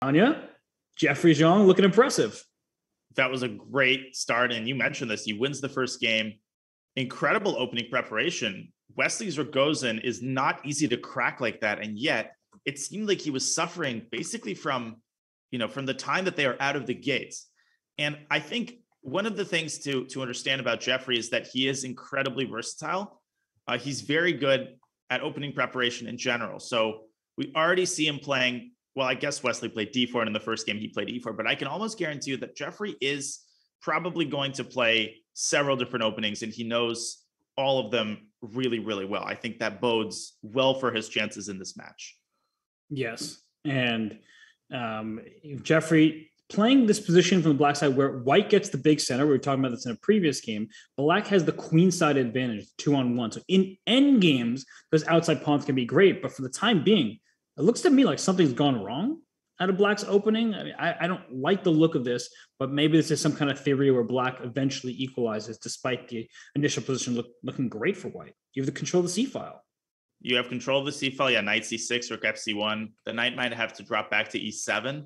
Anya, Jeffrey Zhang looking impressive. That was a great start. And you mentioned this. He wins the first game. Incredible opening preparation. Wesley's 𝙬𝙬𝙬 is not easy to crack like that. And yet it seemed like he was suffering basically from the time that they are out of the gates. And I think one of the things to understand about Jeffrey is that he is incredibly versatile. He's very good at opening preparation in general. So we already see him playing. Well, I guess Wesley played D4, and in the first game he played E4, but I can almost guarantee you that Jeffrey is probably going to play several different openings, and he knows all of them really, really well. I think that bodes well for his chances in this match. Yes, and Jeffrey playing this position from the black side where white gets the big center. We were talking about this in a previous game. Black has the queen side advantage, 2-on-1. So in end games, those outside pawns can be great, but for the time being, it looks to me like something's gone wrong out of Black's opening. I mean, I don't like the look of this, but maybe this is some kind of theory where Black eventually equalizes despite the initial position looking great for white. You have the control of the C file. You have control of the C file. Yeah, knight C6, rook FC1. The knight might have to drop back to E7.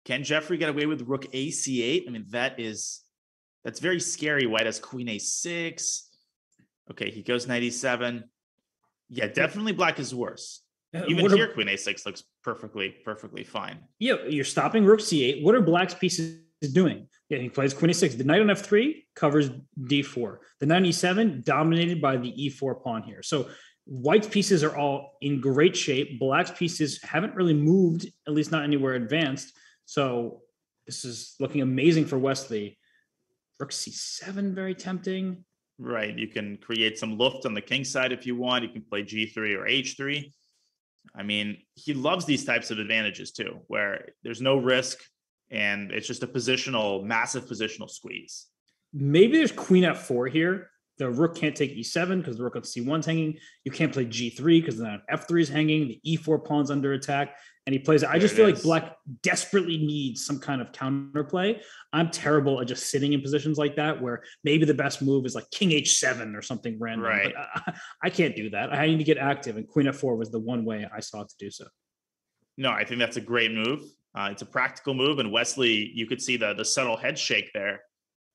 Can Jeffrey get away with rook AC8? I mean, that's very scary. White has queen A6. Okay, he goes knight E7. Yeah, definitely Black is worse. Even here, queen A6 looks perfectly fine. Yeah, you're stopping rook C8. What are Black's pieces doing? Yeah, he plays queen A6. The knight on F3 covers D4. The knight on E7 dominated by the E4 pawn here. So white's pieces are all in great shape. Black's pieces haven't really moved, at least not anywhere advanced. So this is looking amazing for Wesley. Rook C7, very tempting. Right. You can create some luft on the king side if you want. You can play G3 or H3. I mean, he loves these types of advantages too, where there's no risk and it's just a massive positional squeeze. Maybe there's queen F4 here. The rook can't take E7 because the rook on C1 is hanging. You can't play G3 because the F3 is hanging. The E4 pawn's under attack. And he plays it. I just feel like Black desperately needs some kind of counterplay. I'm terrible at just sitting in positions like that where maybe the best move is like king H7 or something random. Right. But I can't do that. I need to get active. And queen F4 was the one way I saw it to do so. No, I think that's a great move. It's a practical move. And Wesley, you could see the subtle head shake there.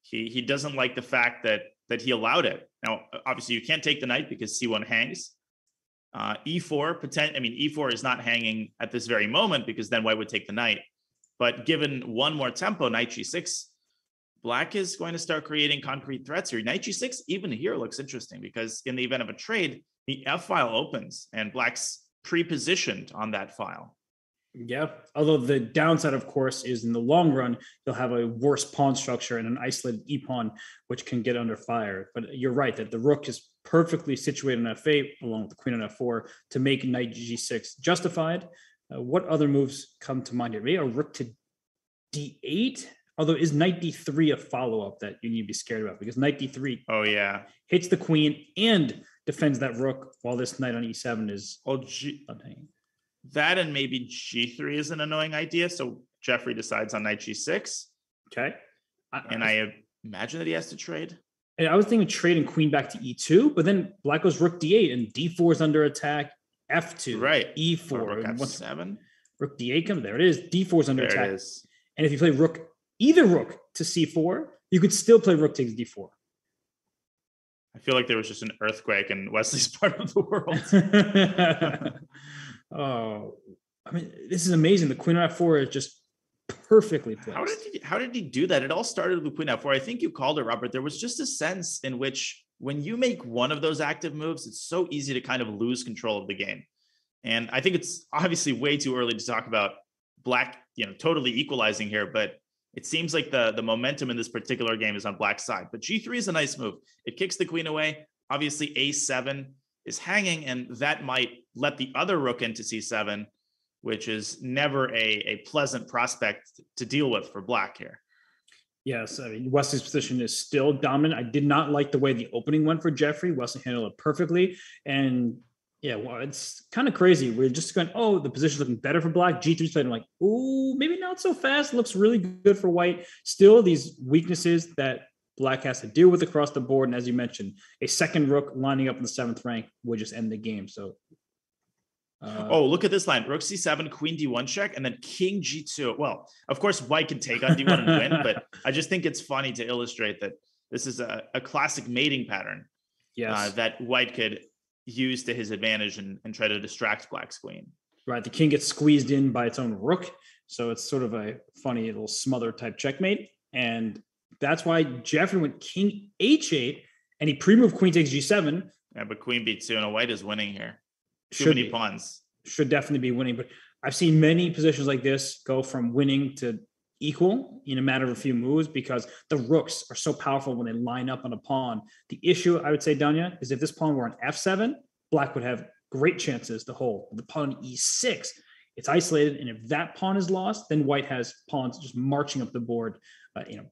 He doesn't like the fact that he allowed it. Now, obviously, you can't take the knight because C1 hangs. E4, E4 is not hanging at this very moment because then white would take the knight. But given one more tempo, knight G6, Black is going to start creating concrete threats here. Knight G6, even here, looks interesting because in the event of a trade, the F file opens and Black's pre-positioned on that file. Yeah, although the downside, of course, is in the long run, you'll have a worse pawn structure and an isolated e-pawn, which can get under fire. But you're right that the rook is perfectly situated on F8, along with the queen on F4, to make knight G6 justified. What other moves come to mind here? Maybe a rook to D8? Although is knight D3 a follow-up that you need to be scared about? Because knight D3 hits the queen and defends that rook while this knight on E7 is unhanging. That and maybe G3 is an annoying idea. So Jeffrey decides on knight G6. Okay. I imagine that he has to trade. And I was thinking trading queen back to E2, but then Black goes rook D8 and D4 is under attack. F2, right? E4, rook F7. Rook D8 comes. There it is. D4 is under attack. And if you play either rook to C4, you could still play rook takes D4. I feel like there was just an earthquake in Wesley's part of the world. Oh, I mean, this is amazing. The queen on F4 is just perfectly placed. How did he do that? It all started with queen F4. I think you called it, Robert. There was just a sense in which when you make one of those active moves, it's so easy to kind of lose control of the game. And I think it's obviously way too early to talk about Black, totally equalizing here, but it seems like the momentum in this particular game is on Black's side. But G3 is a nice move. It kicks the queen away. Obviously, A7 is hanging, and that might let the other rook into C7, which is never a pleasant prospect to deal with for Black here. Yes, I mean, Wesley's position is still dominant. I did not like the way the opening went for Jeffrey. Wesley handled it perfectly. And yeah, well, it's kind of crazy. We're just going, the position's looking better for Black. G3's played. I'm like, maybe not so fast. Looks really good for white. Still, these weaknesses that Black has to deal with across the board. And as you mentioned, a second rook lining up in the 7th rank would just end the game. So Oh, look at this line. Rook c7, queen d1 check, and then king g2. Well, of course, white can take on d1 and win, but I just think it's funny to illustrate that this is a classic mating pattern that white could use to his advantage and try to distract black's queen. Right. The king gets squeezed in by its own rook. So it's sort of a funny little smother type checkmate. And that's why Jeffrey went king h8 and he pre-moved queen takes g7. Yeah, but queen b2 and a white is winning here. Too many pawns. Should definitely be winning, but I've seen many positions like this go from winning to equal in a matter of a few moves because the rooks are so powerful when they line up on a pawn. The issue, I would say, Danya, is if this pawn were on f7, black would have great chances to hold. The pawn on e6, it's isolated, and if that pawn is lost, then white has pawns just marching up the board,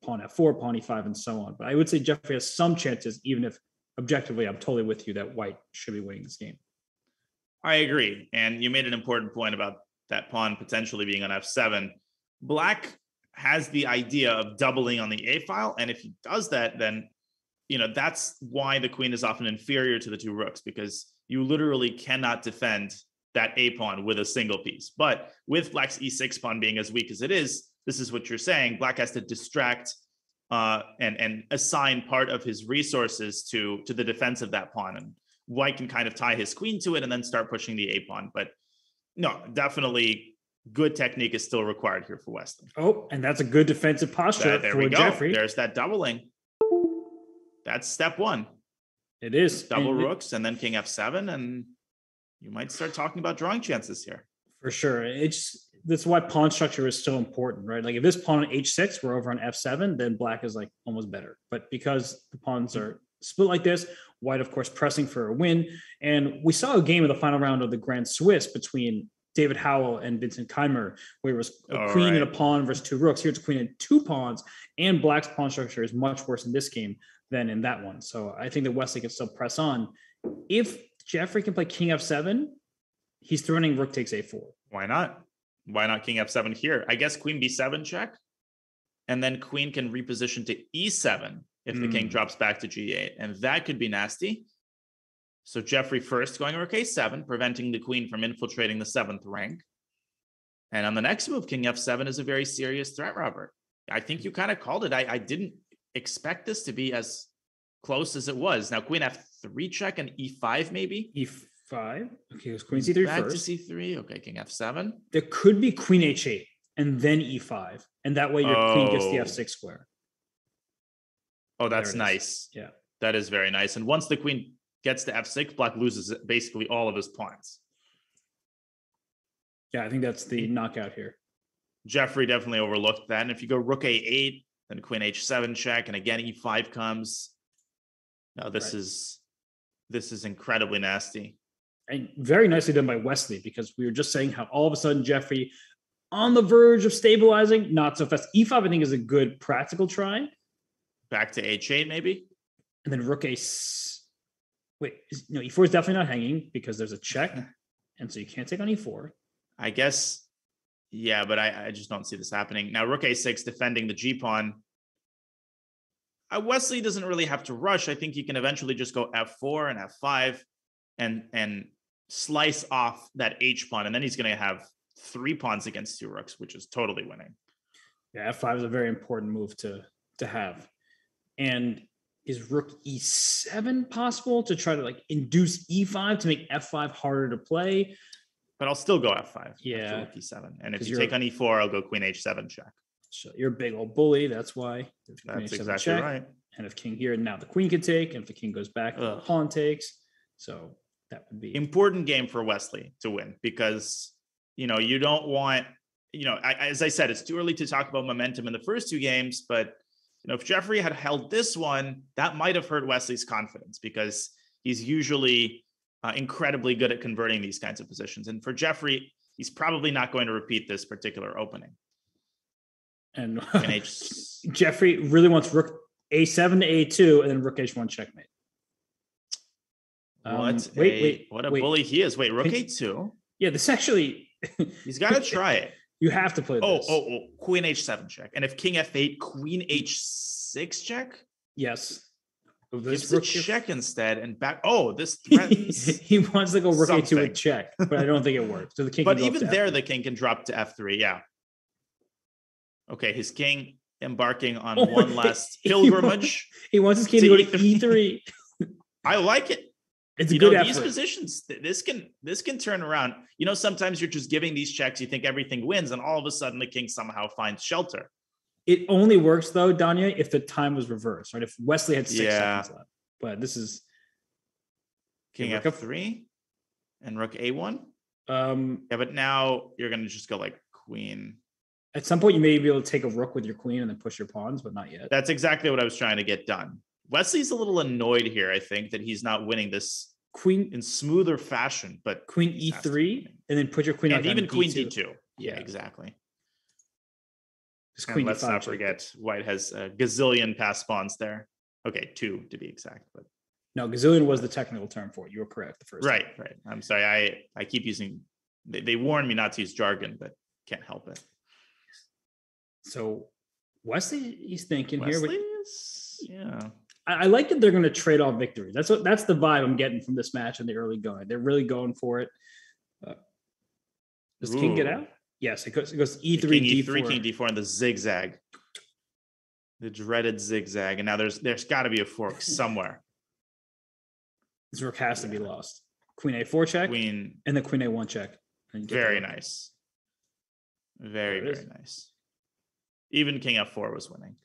pawn f4, pawn e5, and so on. But I would say Jeffrey has some chances, even if objectively I'm totally with you that white should be winning this game. I agree. And you made an important point about that pawn potentially being on f7. Black has the idea of doubling on the a file. And if he does that, then, that's why the queen is often inferior to the two rooks, because you literally cannot defend that a pawn with a single piece. But with black's e6 pawn being as weak as it is, this is what you're saying. Black has to distract and assign part of his resources to the defense of that pawn. And white can kind of tie his queen to it and then start pushing the a pawn. But no, definitely good technique is still required here for Wesley. Oh, and that's a good defensive posture there for we go. Jeffrey. There's that doubling. That's step one. It is. Double rooks and then king f7, and you might start talking about drawing chances here. For sure. That's why pawn structure is so important, right? Like if this pawn on h6 were over on f7, then black is like almost better. But because the pawns are split like this, white, of course, pressing for a win. And we saw a game in the final round of the Grand Swiss between David Howell and Vincent Keimer, where it was a queen and a pawn versus two rooks. Here it's a queen and two pawns, and black's pawn structure is much worse in this game than in that one. So I think that Wesley can still press on. If Jeffrey can play king f7, he's threatening rook takes a4. Why not? Why not king f7 here? I guess queen b7 check, and then queen can reposition to e7 if the king drops back to g8, and that could be nasty. So Jeffrey first going rook a7, preventing the queen from infiltrating the 7th rank. And on the next move, king f7 is a very serious threat, Robert. I think you kind of called it. I didn't expect this to be as close as it was. Now queen f3 check and e5 maybe. e5. Okay, it was queen c3 back first. To c3. Okay, king f7. There could be queen h8 and then e5, and that way your queen gets the f6 square. Oh, that's nice. Yeah, that is very nice. And once the queen gets to f6, black loses basically all of his pawns. Yeah, I think that's the knockout here. Jeffrey definitely overlooked that. And if you go rook a8, then queen h7 check, and again e5 comes. No, this is incredibly nasty. And very nicely done by Wesley, because we were just saying how all of a sudden Jeffrey on the verge of stabilizing, not so fast. e5, I think, is a good practical try. Back to h8 maybe. And then rook wait, no, e4 is definitely not hanging because there's a check. And so you can't take on e4. I guess, yeah, but I just don't see this happening. Now rook a6 defending the g-pawn. Wesley doesn't really have to rush. I think he can eventually just go f4 and f5 and slice off that h-pawn. And then he's going to have 3 pawns against 2 rooks, which is totally winning. Yeah, f5 is a very important move to have. And is rook e7 possible to try to like induce e5 to make f5 harder to play? But I'll still go f5. Yeah. Rook e7. And if you take on e4, I'll go queen h7 check. So you're a big old bully. That's why. That's exactly right. And if king here, now the queen could take. And if the king goes back, the pawn takes. So that would be important game for Wesley to win, because, you don't want, as I said, it's too early to talk about momentum in the first 2 games, but if Jeffrey had held this one, that might have hurt Wesley's confidence, because he's usually incredibly good at converting these kinds of positions. And for Jeffrey, he's probably not going to repeat this particular opening. And Jeffrey really wants rook a7 to a2 and then rook h1 checkmate. What a bully he is. Wait, rook a2? Yeah, this actually... He's got to try it. You have to play this. Queen h7 check. And if king f8, queen h6 check? Yes. This Gives the rook check instead and back. Oh, this threatens. he wants to go rook a2 something. with check, but I don't think it works. So the king. But can go even up to there, F3. the king can drop to F3. Yeah. Okay, his king embarking on Oh, one last pilgrimage. He wants his king to go to E3. I like it. It's a You good know, effort. these positions, this can turn around. You know, sometimes you're just giving these checks, you think everything wins, and all of a sudden the king somehow finds shelter. It only works though, Danya, if the time was reversed, right? If Wesley had 6 seconds left. But this is King F3 and rook A1. Yeah, but now you're gonna just go like queen. At some point, you may be able to take a rook with your queen and then push your pawns, but not yet. That's exactly what I was trying to get done. Wesley's a little annoyed here, I think, that he's not winning this queen in smoother fashion, but queen E3 and then put your queen and on even queen D2. D2. Yeah, exactly. Queen let's D5 not forget, White has a gazillion passed pawns there. Okay, 2 to be exact, but no, gazillion was the technical term for it. You were correct the first right, time. right. I'm sorry, I keep using. They warn me not to use jargon, but can't help it. So Wesley, he's thinking Wesley here. Yeah. I like that they're going to trade off victories. That's the vibe I'm getting from this match in the early going. They're really going for it. Does king get out? Yes, it goes E3, king D4. E3, king D4, and the zigzag. The dreaded zigzag. And now there's got to be a fork somewhere. This rook has to be lost. Queen A4 check. Queen. And the queen A1 check. Very nice. Very, very nice. Even king F4 was winning.